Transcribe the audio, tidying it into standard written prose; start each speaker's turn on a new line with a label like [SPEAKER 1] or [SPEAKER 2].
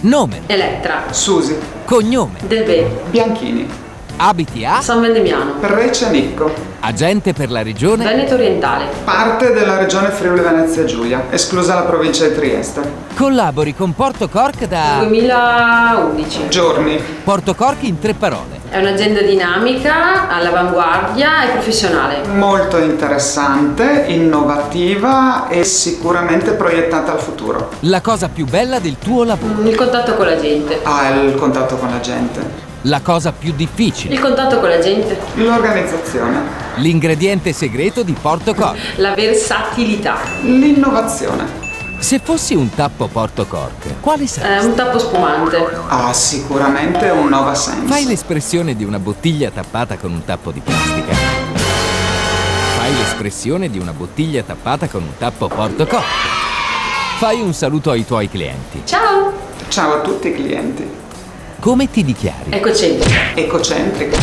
[SPEAKER 1] Nome,
[SPEAKER 2] Elettra.
[SPEAKER 3] Susi.
[SPEAKER 1] cognome,
[SPEAKER 2] Del B.
[SPEAKER 3] Bianchini.
[SPEAKER 1] abiti a,
[SPEAKER 2] San Vendemiano.
[SPEAKER 3] Brescia-Nicco.
[SPEAKER 1] agente per la regione,
[SPEAKER 2] Veneto Orientale.
[SPEAKER 3] Parte della regione Friuli-Venezia Giulia, esclusa la provincia di Trieste.
[SPEAKER 1] collabori con Porto Cork da
[SPEAKER 2] 2011.
[SPEAKER 3] Giorni.
[SPEAKER 1] Porto Cork in 3 parole.
[SPEAKER 2] È un'azienda dinamica, all'avanguardia e professionale.
[SPEAKER 3] Molto interessante, innovativa e sicuramente proiettata al futuro.
[SPEAKER 1] La cosa più bella del tuo lavoro,
[SPEAKER 2] Il contatto con la gente.
[SPEAKER 3] Ha il contatto con la gente.
[SPEAKER 1] la cosa più difficile,
[SPEAKER 2] Il contatto con la gente.
[SPEAKER 3] L'organizzazione.
[SPEAKER 1] l'ingrediente segreto di Porto Cork.
[SPEAKER 2] La versatilità.
[SPEAKER 3] L'innovazione.
[SPEAKER 1] Se fossi un tappo Porto Cork, quale saresti?
[SPEAKER 2] Un tappo spumante.
[SPEAKER 3] Ha sicuramente un Nova Sense.
[SPEAKER 1] Fai l'espressione di una bottiglia tappata con un tappo di plastica. Fai l'espressione di una bottiglia tappata con un tappo Porto Cork. Fai un saluto ai tuoi clienti.
[SPEAKER 2] Ciao.
[SPEAKER 3] Ciao a tutti i clienti.
[SPEAKER 1] Come ti dichiari?
[SPEAKER 2] Ecocentrica.
[SPEAKER 3] Ecocentrica.